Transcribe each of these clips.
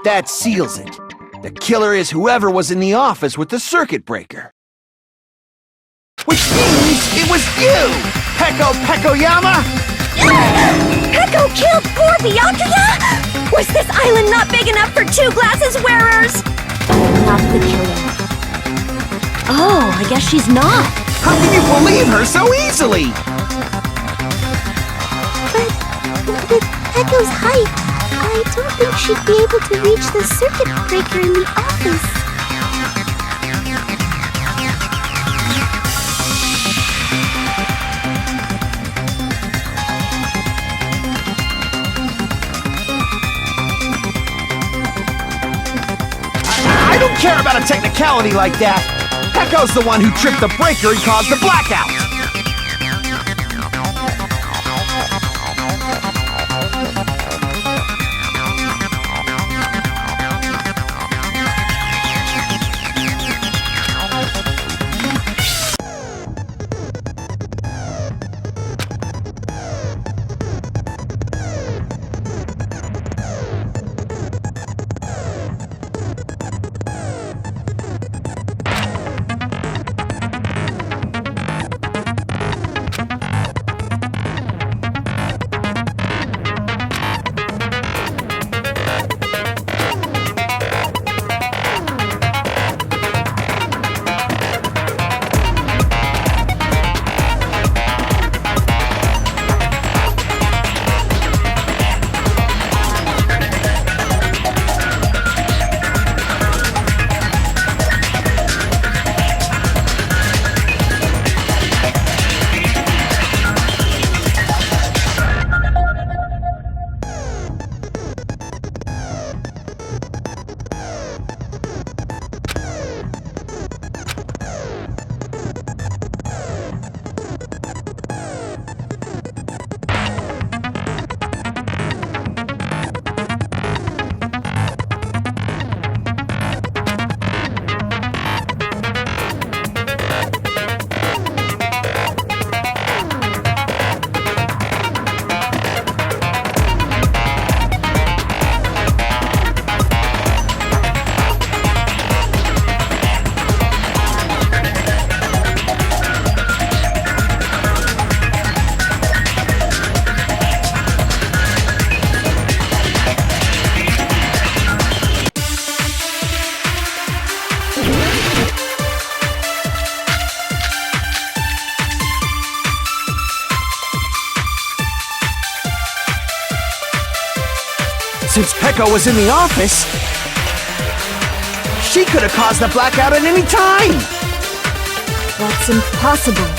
That seals it. The killer is whoever was in the office with the circuit breaker. Which means it was you, Peko-Yama! Peko killed poor Byakuya? Was this island not big enough for 2 glasses wearers? Not the killer. Oh, I guess she's not. How can you believe her so easily? But with Peko's height, I don't think she'd be able to reach the circuit breaker in the office. I don't care about a technicality like that. Peko's the one who tripped the breaker and caused the blackout. Since Peko was in the office, she could have caused the blackout at any time! That's impossible.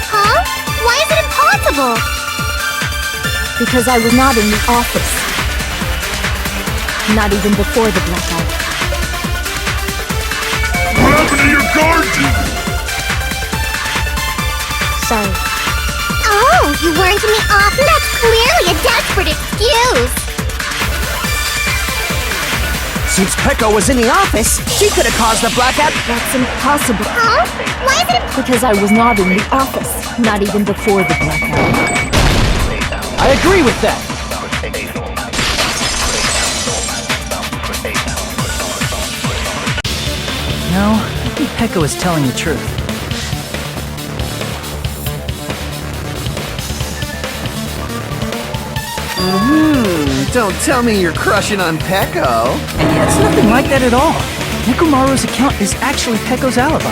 Huh? Why is it impossible? Because I was not in the office. Not even before the blackout. What happened to your guard duty? Sorry. Oh, you weren't in the office? That's clearly a desperate excuse! Since Peko was in the office, she could have caused the blackout. That's impossible. Huh? Why is it Because I was not in the office. Not even before the blackout. I agree with that. No, I think Peko is telling the truth. Don't tell me you're crushing on Peko. And it's nothing like that at all. Nekomaru's account is actually Peko's alibi.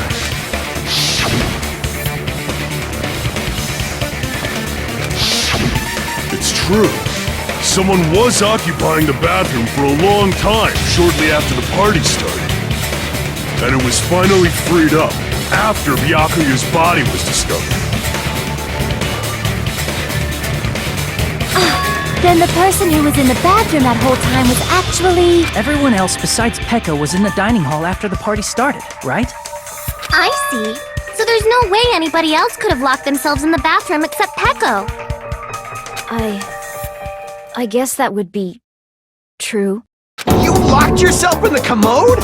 It's true. Someone was occupying the bathroom for a long time shortly after the party started. And it was finally freed up after Byakuya's body was discovered. Then the person who was in the bathroom that whole time was actually... Everyone else besides Peko was in the dining hall after the party started, right? I see. So there's no way anybody else could have locked themselves in the bathroom except Peko. I guess that would be... true. You locked yourself in the commode?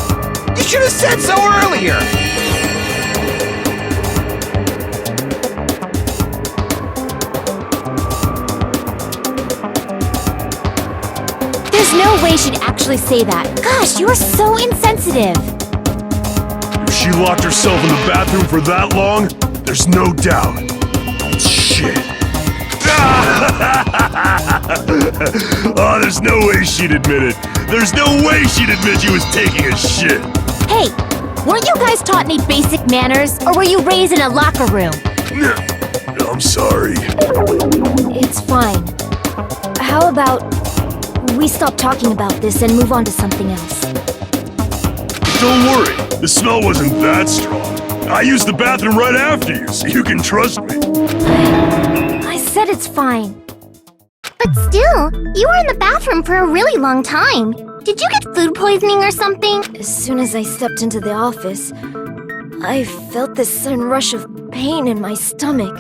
You should have said so earlier! There's no way she'd actually say that. Gosh, you're so insensitive. If she locked herself in the bathroom for that long, there's no doubt. Shit. Oh, there's no way she'd admit it. There's no way she'd admit she was taking a shit. Hey, weren't you guys taught any basic manners, or were you raised in a locker room? I'm sorry. It's fine. How about we stop talking about this and move on to something else? Don't worry, the smell wasn't that strong. I used the bathroom right after you, so you can trust me. I said it's fine. But still, you were in the bathroom for a really long time. Did you get food poisoning or something? As soon as I stepped into the office, I felt this sudden rush of pain in my stomach.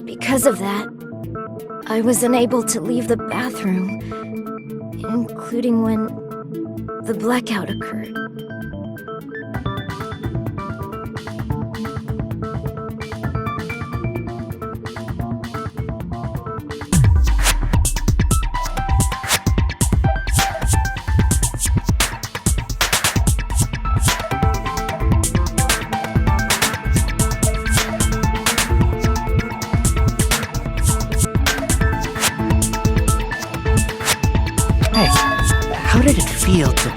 Because of that, I was unable to leave the bathroom, including when the blackout occurred. Hey, how did it feel to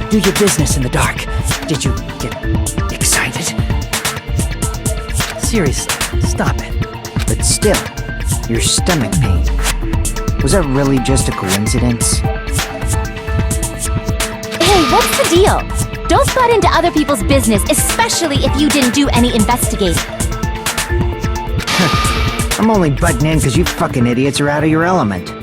do your business in the dark? Did you get excited? Seriously, stop it. But still, your stomach pain. Was that really just a coincidence? Hey, what's the deal? Don't butt into other people's business, especially if you didn't do any investigating. I'm only butting in because you fucking idiots are out of your element.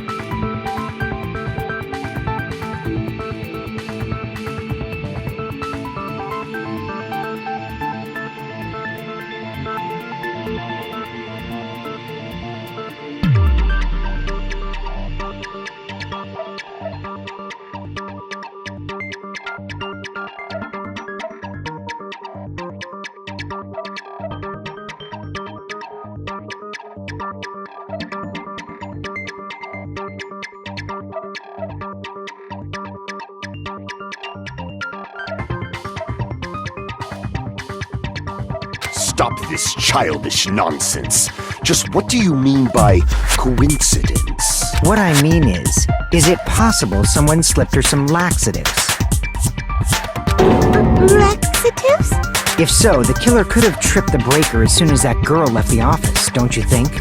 Stop this childish nonsense. Just what do you mean by coincidence? What I mean is it possible someone slipped her some laxatives? Laxatives? If so, the killer could have tripped the breaker as soon as that girl left the office, don't you think?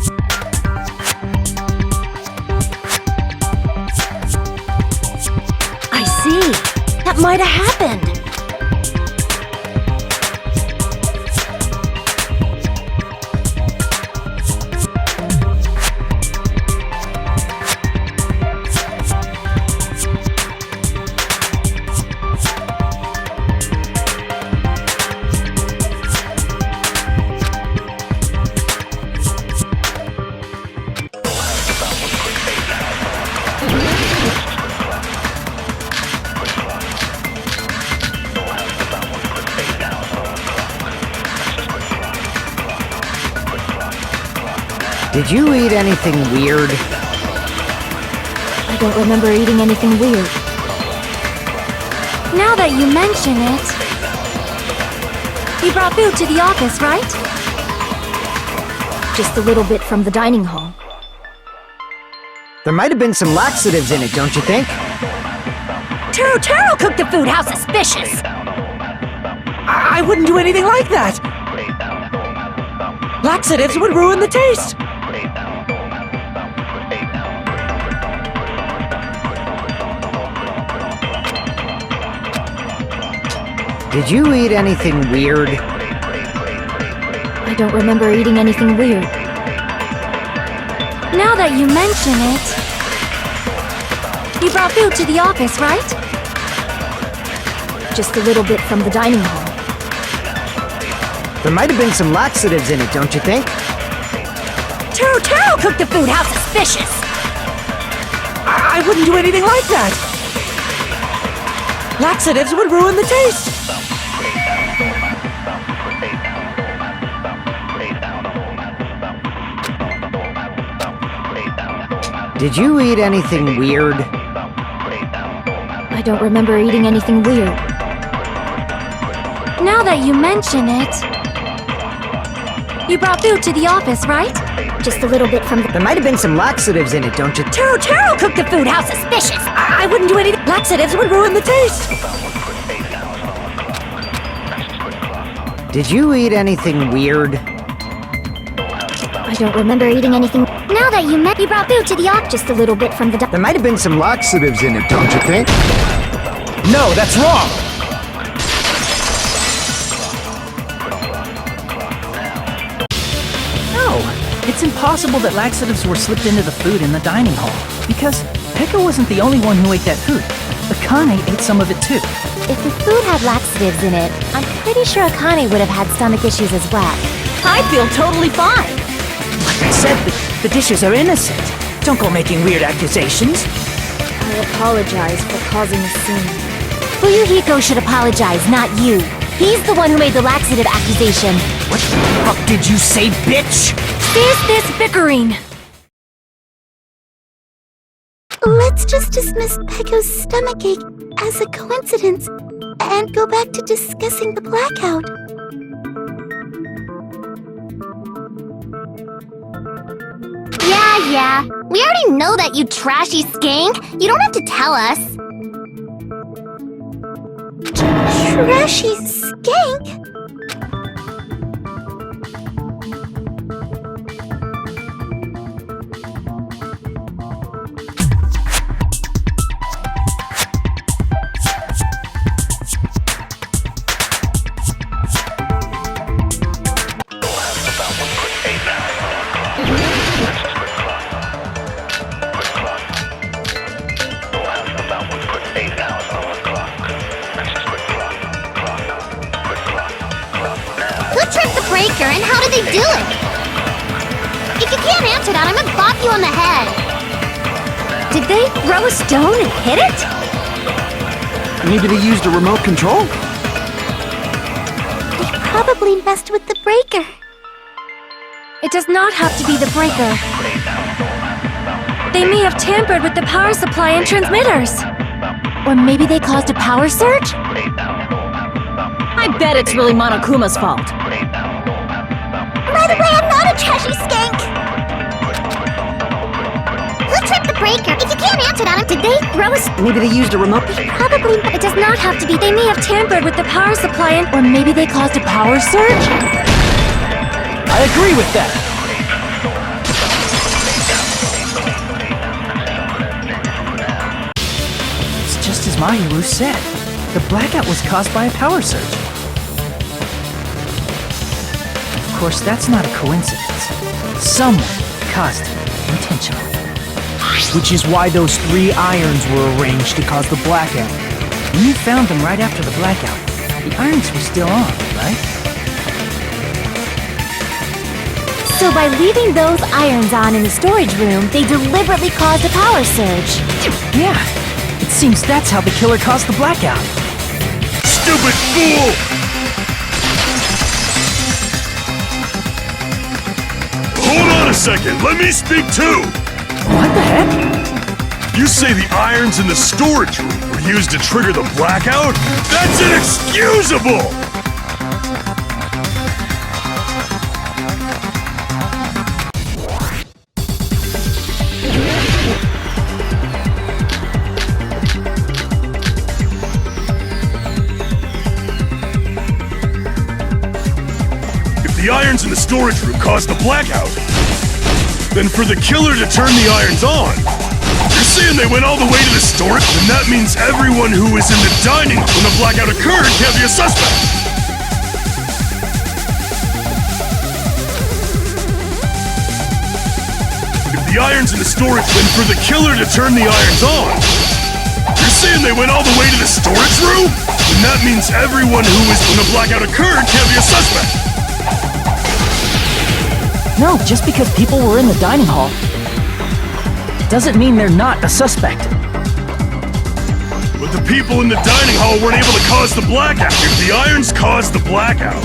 I see. That might have happened. Did you eat anything weird? I don't remember eating anything weird. Now that you mention it... You brought food to the office, right? Just a little bit from the dining hall. There might have been some laxatives in it, don't you think? Taro cooked the food. How suspicious! I wouldn't do anything like that! Laxatives would ruin the taste! Did you eat anything weird? I don't remember eating anything weird. Now that you mention it... You brought food to the office, right? Just a little bit from the dining hall. There might have been some laxatives in it, don't you think? Taro cooked the food. How suspicious! I wouldn't do anything like that! Laxatives would ruin the taste! Did you eat anything weird? I don't remember eating anything weird. Now that you mention it... You brought food to the office, right? Just a little bit from the... There might have been some laxatives in it, don't you? Taro cooked the food! How suspicious! I wouldn't do anything. Laxatives would ruin the taste! Did you eat anything weird? I don't remember eating anything. Now that you brought food to the office. Just a little bit from the... There might have been some laxatives in it, don't you think? No, that's wrong! No, it's impossible that laxatives were slipped into the food in the dining hall. Because Pekka wasn't the only one who ate that food. Akane ate some of it too. If the food had laxatives in it, I'm pretty sure Akane would have had stomach issues as well. I feel totally fine! Like I said, the dishes are innocent. Don't go making weird accusations. I apologize for causing a scene. Fuyuhiko should apologize, not you. He's the one who made the laxative accusation. What the fuck did you say, bitch? Is this bickering? Let's just dismiss Pecco's stomachache as a coincidence and go back to discussing the blackout. Yeah. We already know that, you trashy skank. You don't have to tell us. Trashy skank? And how did they do it? If you can't answer that, I'm gonna bop you on the head. Did they throw a stone and hit it? Maybe they used a remote control? They probably messed with the breaker. It does not have to be the breaker. They may have tampered with the power supply and transmitters. Or maybe they caused a power surge? I bet it's really Monokuma's fault. By the way, I'm not a trashy skank! Who tripped the breaker? If you can't answer that, did they throw a... Maybe they used a remote... Probably... It does not have to be... They may have tampered with the power supply and... Or maybe they caused a power surge? I agree with that! It's just as Mahiru said. The blackout was caused by a power surge. Of course, that's not a coincidence. Someone caused it intentionally. Which is why those 3 irons were arranged to cause the blackout. When you found them right after the blackout, the irons were still on, right? So by leaving those irons on in the storage room, they deliberately caused a power surge. Yeah, it seems that's how the killer caused the blackout. Stupid fool! Hold on a second, let me speak too! What the heck? You say the irons in the storage room were used to trigger the blackout? That's inexcusable! The irons in the storage room caused the blackout. Then for the killer to turn the irons on, you're saying they went all the way to the storage? Then that means everyone who was in the dining when the blackout occurred can't be a suspect. If the irons in the storage, then for the killer to turn the irons on, you're saying they went all the way to the storage room? Then that means everyone who was when the blackout occurred can't be a suspect. No, just because people were in the dining hall doesn't mean they're not a suspect. But the people in the dining hall weren't able to cause the blackout. If the irons caused the blackout,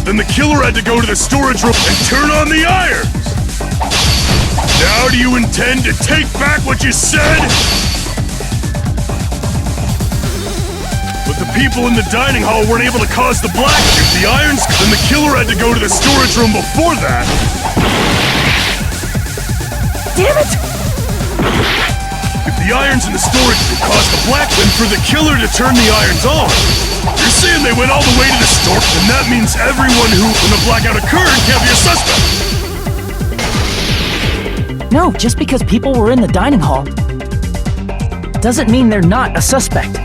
then the killer had to go to the storage room and turn on the irons. Now do you intend to take back what you said? But the people in the dining hall weren't able to cause the black. If the irons, then the killer had to go to the storage room before that. Damn it! If the irons in the storage room caused the black, then for the killer to turn the irons on. You're saying they went all the way to the store, and that means everyone who, when the blackout occurred, can't be a suspect. No, just because people were in the dining hall doesn't mean they're not a suspect.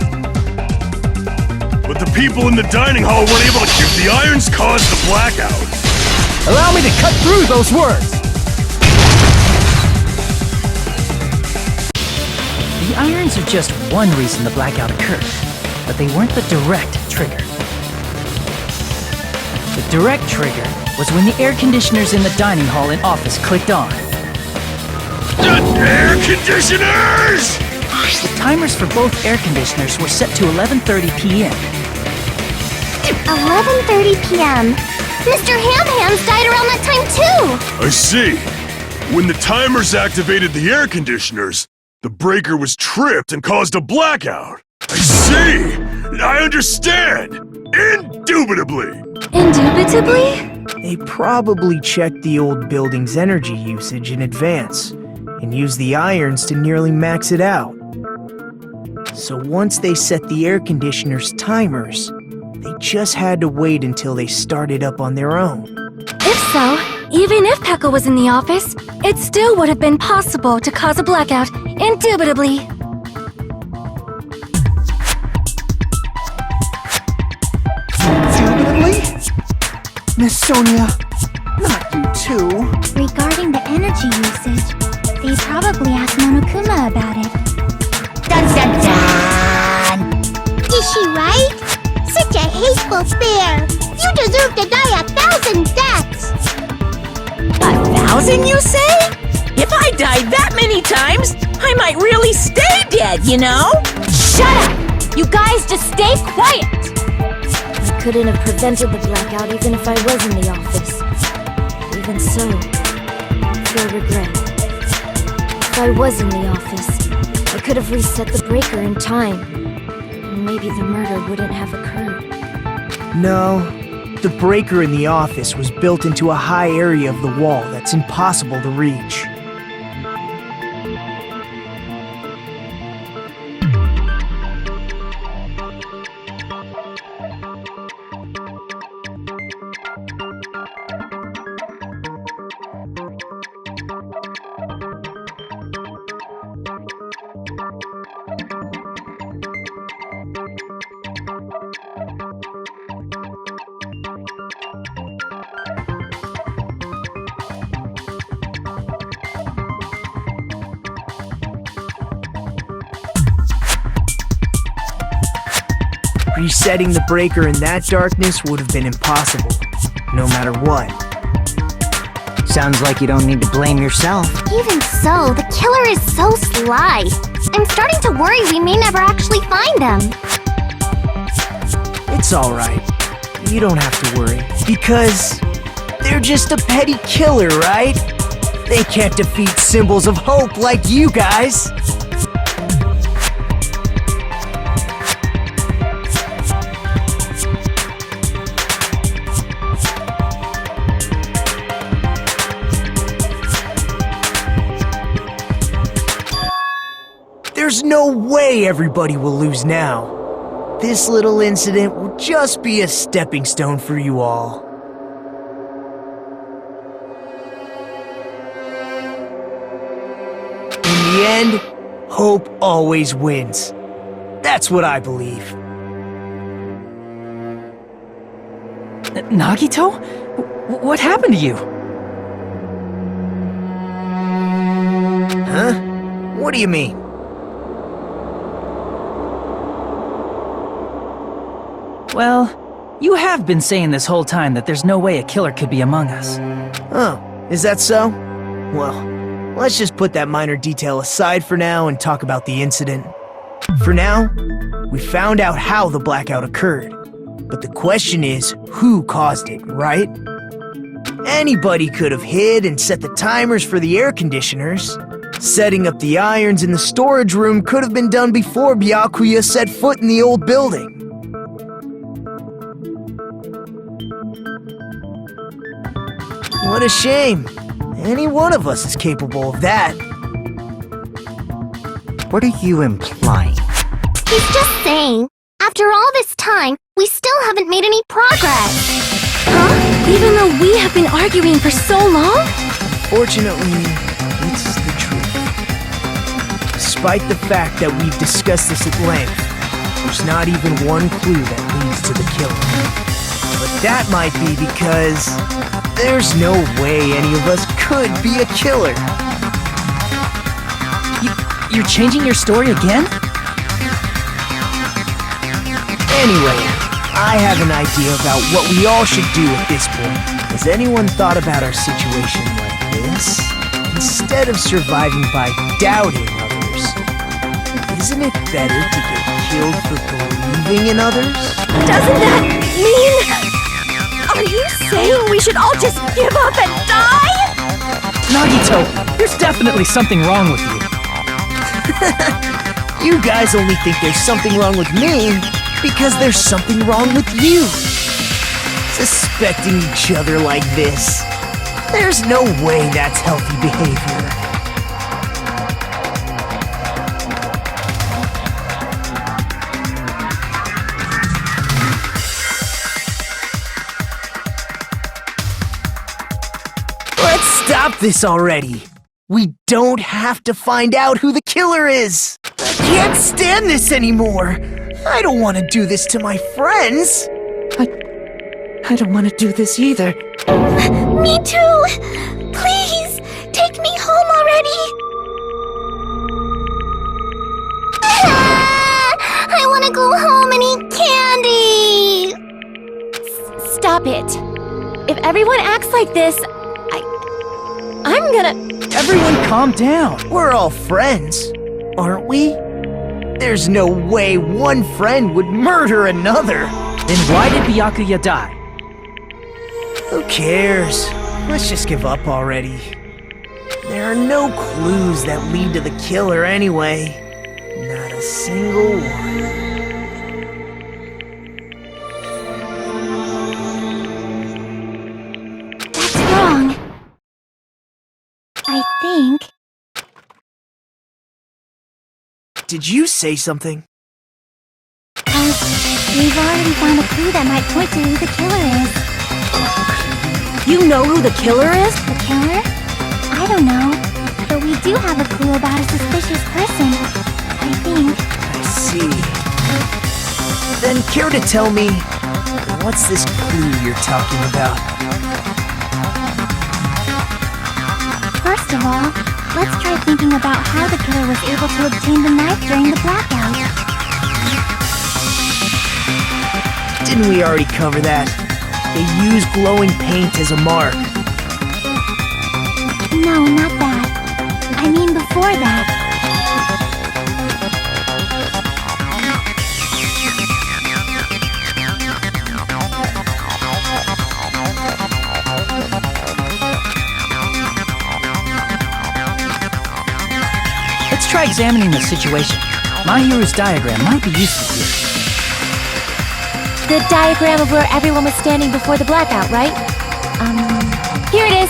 But the people in the dining hall weren't able to. If the irons caused the blackout. Allow me to cut through those words! The irons are just one reason the blackout occurred, but they weren't the direct trigger. The direct trigger was when the air conditioners in the dining hall and office clicked on. The air conditioners! The timers for both air conditioners were set to 11:30 p.m. 11:30 p.m. Mr. Ham-Hams died around that time too! I see. When the timers activated the air conditioners, the breaker was tripped and caused a blackout. I see! I understand! Indubitably! Indubitably? They probably checked the old building's energy usage in advance and used the irons to nearly max it out. So once they set the air conditioner's timers, they just had to wait until they started up on their own. If so, even if Pekka was in the office, it still would have been possible to cause a blackout, indubitably. Indubitably? Miss Sonia, not you too. Regarding the energy usage, they probably asked Monokuma about it. Dun dun dun! Is she right? Such a hateful bear! You deserve to die 1,000 deaths! 1,000, you say? If I died that many times, I might really stay dead, you know? Shut up! You guys just stay quiet! I couldn't have prevented the blackout even if I was in the office. Even so, I feel regret. If I was in the office, I could have reset the breaker in time. And maybe the murder wouldn't have occurred. No, the breaker in the office was built into a high area of the wall that's impossible to reach. Resetting the breaker in that darkness would have been impossible, no matter what. Sounds like you don't need to blame yourself. Even so, the killer is so sly. I'm starting to worry we may never actually find them. It's alright. You don't have to worry. Because they're just a petty killer, right? They can't defeat symbols of hope like you guys. There's no way everybody will lose now. This little incident will just be a stepping stone for you all. In the end, hope always wins. That's what I believe. Nagito? What happened to you? Huh? What do you mean? Well, you have been saying this whole time that there's no way a killer could be among us. Oh, is that so? Well, let's just put that minor detail aside for now and talk about the incident. For now, we found out how the blackout occurred. But the question is, who caused it, right? Anybody could have hid and set the timers for the air conditioners. Setting up the irons in the storage room could have been done before Byakuya set foot in the old building. What a shame. Any one of us is capable of that. What are you implying? He's just saying, after all this time, we still haven't made any progress. Huh? Even though we have been arguing for so long? Fortunately, it's the truth. Despite the fact that we've discussed this at length, there's not even one clue that leads to the killer. But that might be because there's no way any of us could be a killer. You're changing your story again? Anyway, I have an idea about what we all should do at this point. Has anyone thought about our situation like this? Instead of surviving by doubting others, isn't it better to get killed for believing in others? Doesn't that mean... Are you saying we should all just give up and die? Nagito, there's definitely something wrong with you. You guys only think there's something wrong with me because there's something wrong with you. Suspecting each other like this. There's no way that's healthy behavior. Let's stop this already. We don't have to find out who the killer is. I can't stand this anymore. I don't want to do this to my friends. I don't want to do this either. Me too! Please, take me home already! I want to go home and eat candy! Stop it. If everyone acts like this, I'm gonna... Everyone calm down. We're all friends, aren't we? There's no way one friend would murder another. Then why did Byakuya die? Who cares? Let's just give up already. There are no clues that lead to the killer anyway. Not a single one. That's wrong. I think... Did you say something? We've already found a clue that might point to who the killer is. You know who the killer is? The killer? I don't know. But we do have a clue about a suspicious person. I think. I see. Then care to tell me, what's this clue you're talking about? First of all, let's try thinking about how the killer was able to obtain the knife during the blackout. Didn't we already cover that? They use glowing paint as a mark. No, not that. I mean before that. Let's try examining the situation. My hero's diagram might be useful here. The diagram of where everyone was standing before the blackout, right? Here it is.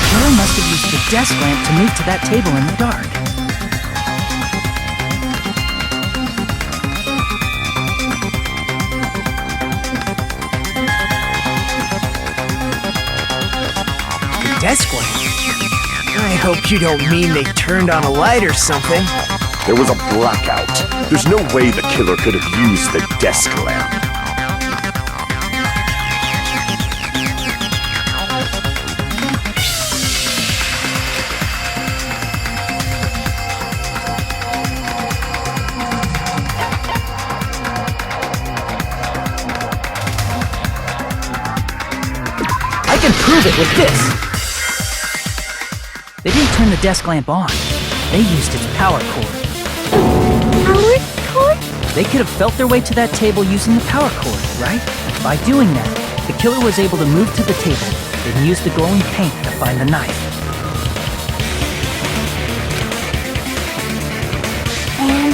killer must have used the desk lamp to move to that table in the dark. The desk lamp? I hope you don't mean they turned on a light or something. There was a blackout. There's no way the killer could have used the desk lamp. I can prove it with this! They didn't turn the desk lamp on. They used its power cord. Power cord? They could have felt their way to that table using the power cord, right? By doing that, the killer was able to move to the table and use the glowing paint to find the knife. And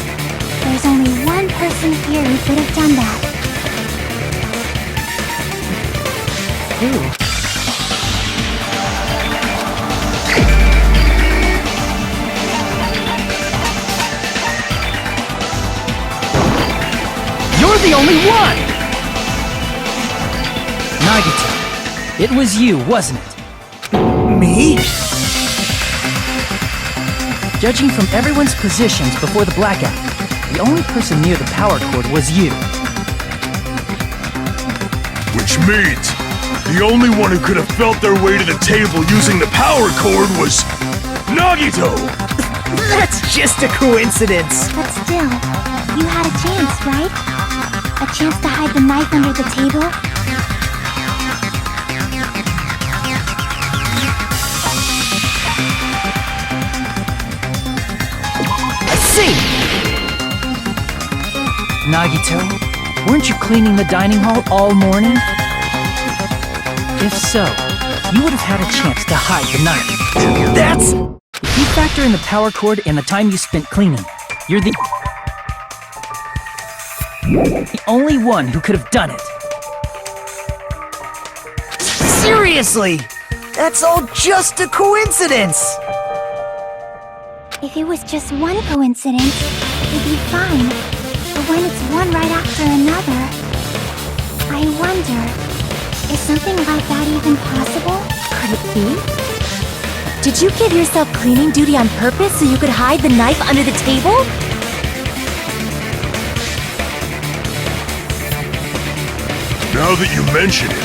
there's only one person here who could have done that. Who? You're the only one! Nagito, it was you, wasn't it? Me? Judging from everyone's positions before the blackout, the only person near the power cord was you. Which means the only one who could have felt their way to the table using the power cord was Nagito! That's just a coincidence. But still, you had a chance, right? A chance to hide the knife under the table? I see! Nagito, weren't you cleaning the dining hall all morning? If so, you would have had a chance to hide the knife. That's... If you factor in the power cord and the time you spent cleaning, you're the only one who could have done it. Seriously! That's all just a coincidence! If it was just one coincidence, it'd be fine. But when it's one right after another, I wonder, is something like that even possible? Could it be? Did you give yourself cleaning duty on purpose so you could hide the knife under the table? Now that you mention it,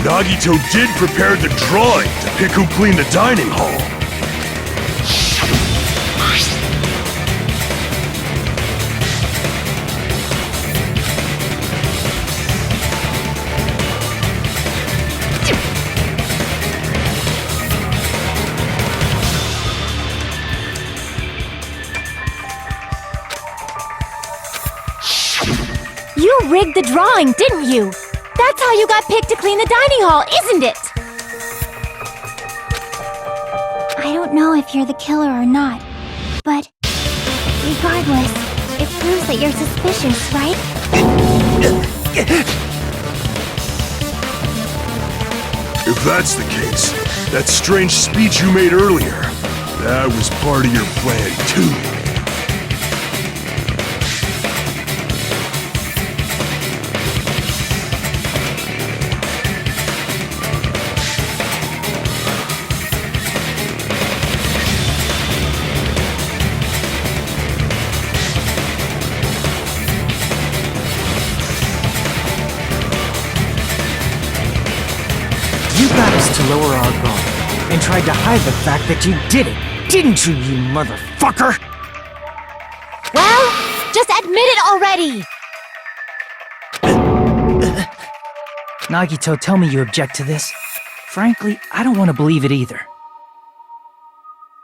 Nagito did prepare the drawing to pick who cleaned the dining hall. You rigged the drawing, didn't you? That's how you got picked to clean the dining hall, isn't it? I don't know if you're the killer or not, but regardless, it proves that you're suspicious, right? If that's the case, that strange speech you made earlier, that was part of your plan too. You got us to lower our guard and tried to hide the fact that you did it, didn't you, you motherfucker? Well, just admit it already! Nagito, tell me you object to this. Frankly, I don't want to believe it either.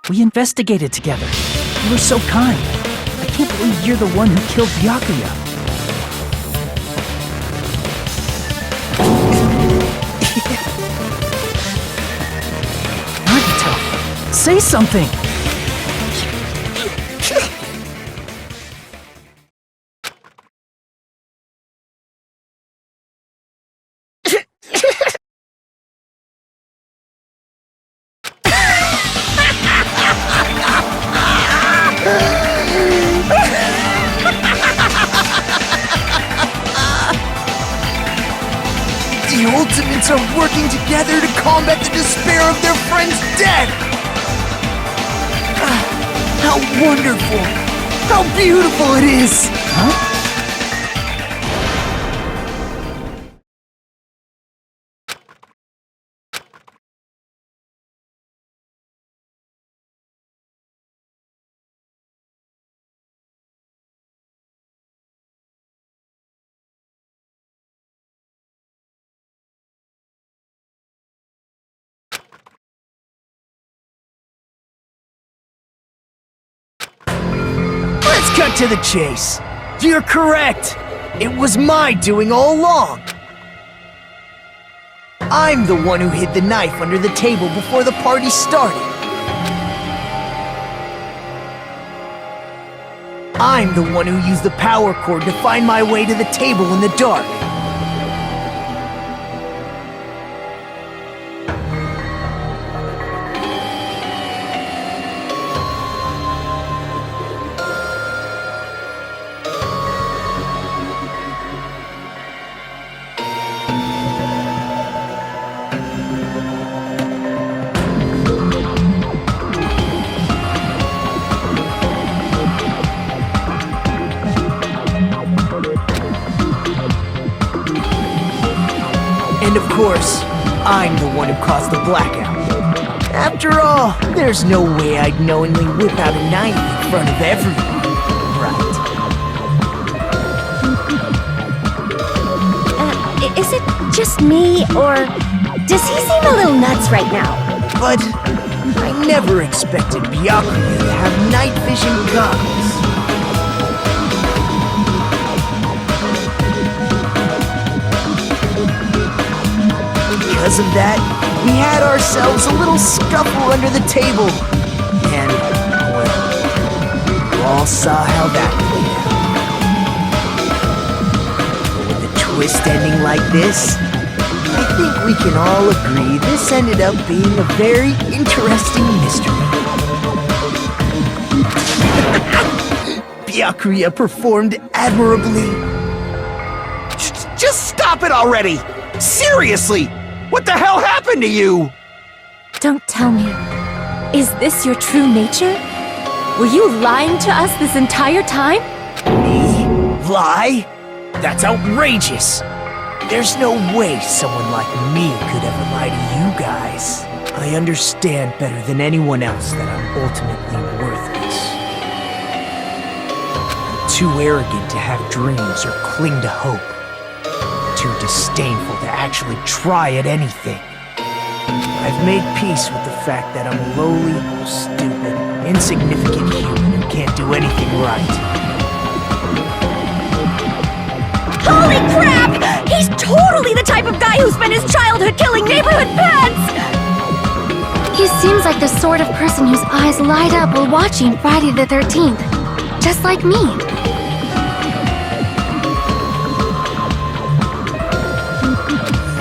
We investigated together. You were so kind. I can't believe you're the one who killed Byakuya. Nagito, say something! students are working together to combat the despair of their friend's death! How wonderful! How beautiful it is! Huh? Let's cut to the chase. You're correct. It was my doing all along. I'm the one who hid the knife under the table before the party started. I'm the one who used the power cord to find my way to the table in the dark. And of course, I'm the one who caused the blackout. After all, there's no way I'd knowingly whip out a knife in front of everyone, right? Is it just me, or does he seem a little nuts right now? But I never expected Byakuya to have night vision goggles. Because of that, we had ourselves a little scuffle under the table. And, well, you all saw how that played out. But with a twist ending like this, I think we can all agree this ended up being a very interesting mystery. Byakuya performed admirably. Just stop it already! Seriously! What the hell happened to you? Don't tell me. Is this your true nature? Were you lying to us this entire time? Me? Lie? That's outrageous! There's no way someone like me could ever lie to you guys. I understand better than anyone else that I'm ultimately worthless. I'm too arrogant to have dreams or cling to hope. Too disdainful to actually try at anything. I've made peace with the fact that I'm a lowly, stupid, insignificant human who can't do anything right. Holy crap! He's totally the type of guy who spent his childhood killing neighborhood pets! He seems like the sort of person whose eyes light up while watching Friday the 13th. Just like me.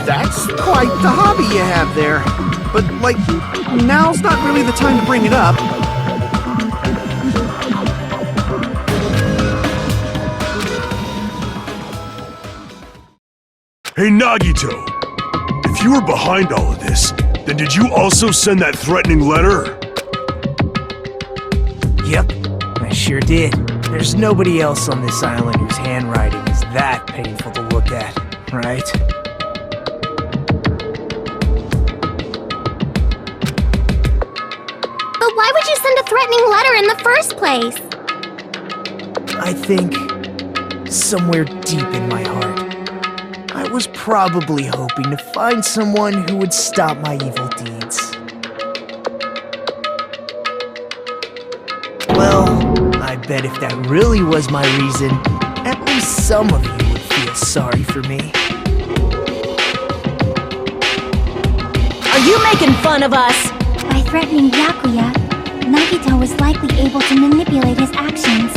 That's quite the hobby you have there. But, like, now's not really the time to bring it up. Hey, Nagito! If you were behind all of this, then did you also send that threatening letter? Yep, I sure did. There's nobody else on this island whose handwriting is that painful to look at, right? But why would you send a threatening letter in the first place? I think, somewhere deep in my heart, I was probably hoping to find someone who would stop my evil deeds. Well, I bet if that really was my reason, at least some of you would feel sorry for me. Are you making fun of us? By threatening Byakuya, Nagito was likely able to manipulate his actions.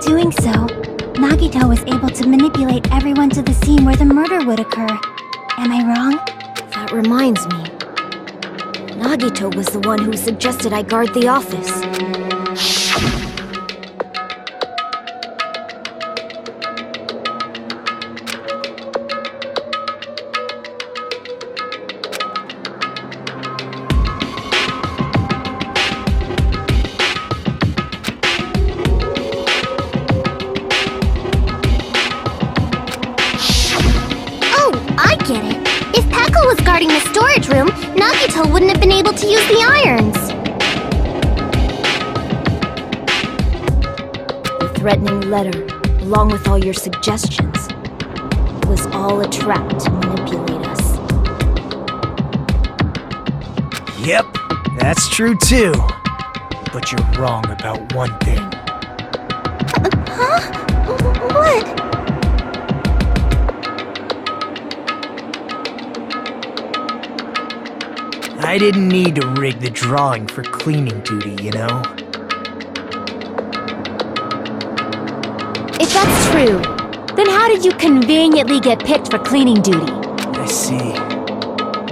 doing so, Nagito was able to manipulate everyone to the scene where the murder would occur. Am I wrong? That reminds me. Nagito was the one who suggested I guard the office. Guarding the storage room, Nagito wouldn't have been able to use the irons. The threatening letter, along with all your suggestions, it was all a trap to manipulate us. Yep, that's true too. But you're wrong about one thing. Huh? What? I didn't need to rig the drawing for cleaning duty, you know? If that's true, then how did you conveniently get picked for cleaning duty? I see.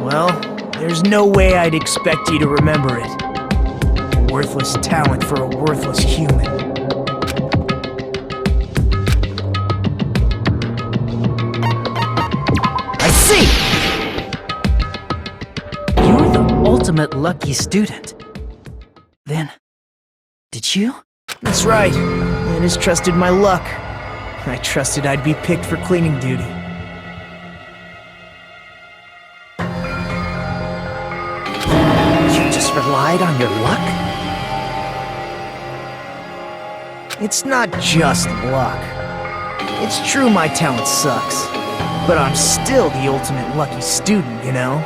Well, there's no way I'd expect you to remember it. A worthless talent for a worthless human. I see! Ultimate lucky student. Then, did you? That's right. I just trusted my luck. I trusted I'd be picked for cleaning duty. You just relied on your luck? It's not just luck. It's true my talent sucks, but I'm still the ultimate lucky student, you know?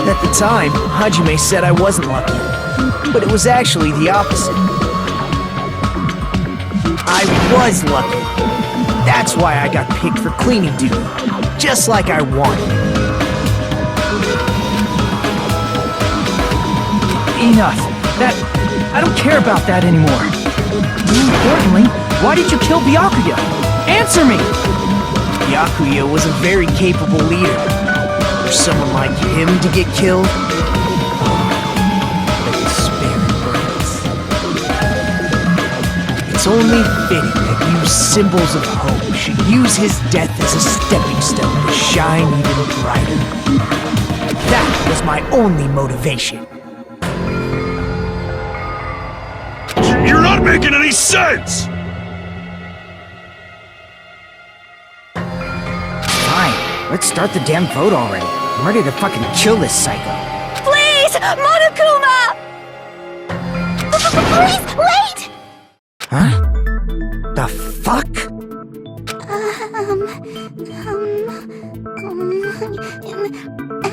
At the time, Hajime said I wasn't lucky, but it was actually the opposite. I was lucky. That's why I got picked for cleaning duty, just like I wanted. Enough. I don't care about that anymore. More importantly, why did you kill Byakuya? Answer me! Byakuya was a very capable leader. For someone like him to get killed, the despair burns. It's only fitting that you symbols of hope should use his death as a stepping stone to shine even brighter. That was my only motivation. You're not making any sense! Fine, let's start the damn vote already. I'm ready to fucking kill this psycho. Please! Monokuma! Please, wait! Huh? The fuck?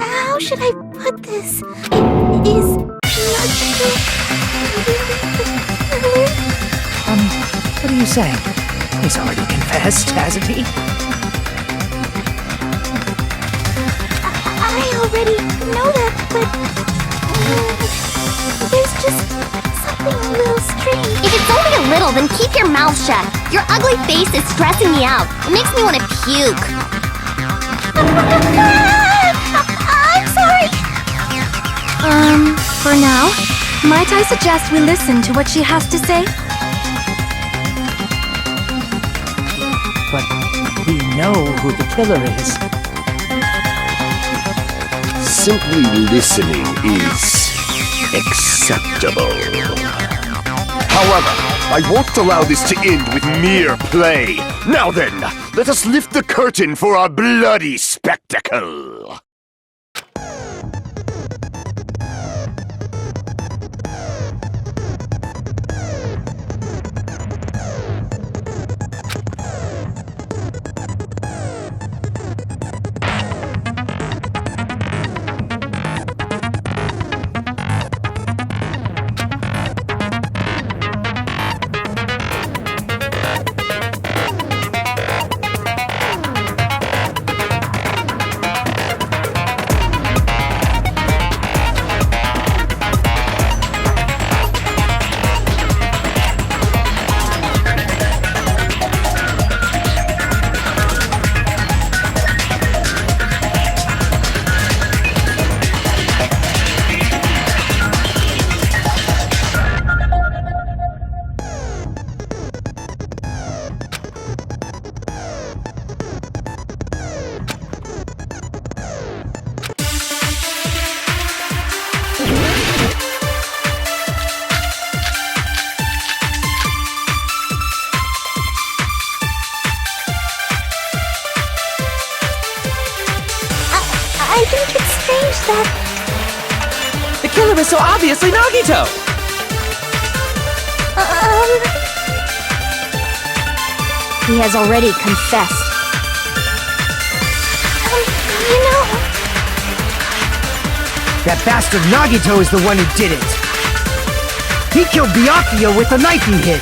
How should I put this? Is Nagito What are you saying? He's already confessed, hasn't he? I already know that, but there's just something a little strange. If it's only a little, then keep your mouth shut. Your ugly face is stressing me out. It makes me want to puke. I'm sorry. For now, might I suggest we listen to what she has to say? But we know who the killer is. Simply listening is acceptable. However, I won't allow this to end with mere play. Now then, let us lift the curtain for our bloody spectacle. I think it's strange that... The killer is so obviously Nagito! He has already confessed. You know... That bastard Nagito is the one who did it! He killed Byakuya with the knife he hid!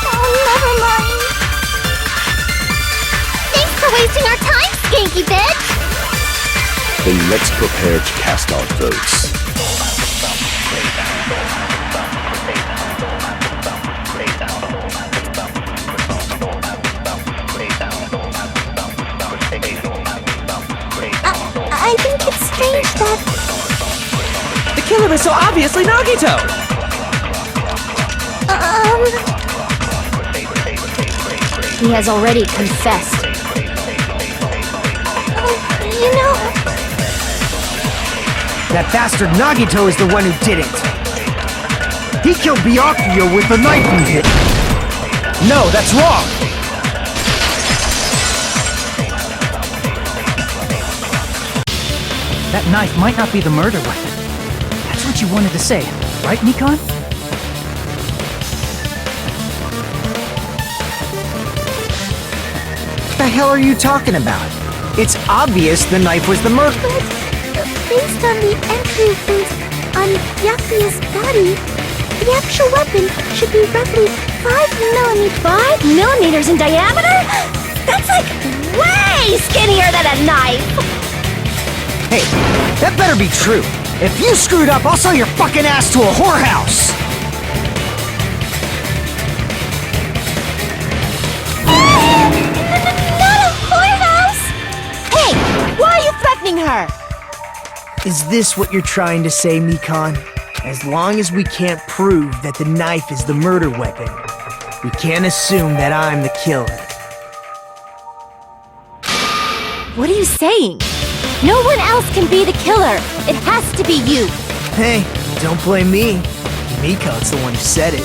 Oh, never mind. Thanks for wasting our time, skanky bitch! Then let's prepare to cast our votes. I think it's strange that... The killer is so obviously Nagito! He has already confessed. You know... That bastard Nagito is the one who did it! He killed Byakuya with the knife he hid! No, that's wrong! That knife might not be the murder weapon. That's what you wanted to say, right, Nikon? What the hell are you talking about? It's obvious the knife was the murder. But, based on the entry of things on Byakuya's body, the actual weapon should be roughly 5mm. 5 millimeters in diameter? That's like way skinnier than a knife! Hey, that better be true. If you screwed up, I'll sell your fucking ass to a whorehouse! Not a whorehouse! Hey, why are you threatening her? Is this what you're trying to say, Mikon? As long as we can't prove that the knife is the murder weapon, we can't assume that I'm the killer. What are you saying? No one else can be the killer. It has to be you. Hey, don't blame me. Mikon's the one who said it.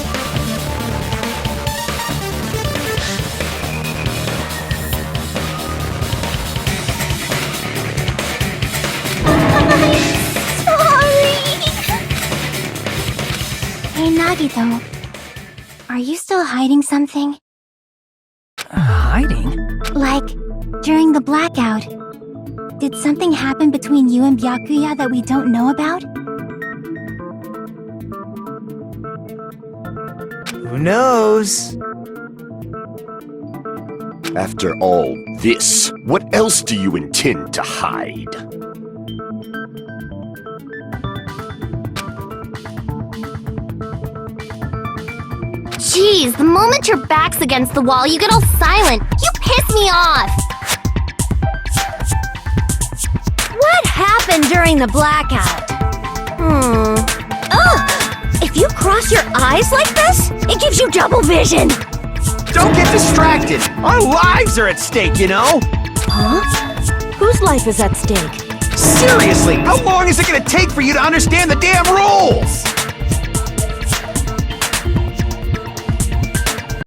Hey, Nagito. Are you still hiding something? Hiding? Like, during the blackout, did something happen between you and Byakuya that we don't know about? Who knows? After all this, what else do you intend to hide? Jeez, the moment your back's against the wall, you get all silent. You piss me off! What happened during the blackout? If you cross your eyes like this, it gives you double vision. Don't get distracted! Our lives are at stake, you know? Huh? Whose life is at stake? Seriously, how long is it gonna take for you to understand the damn rules?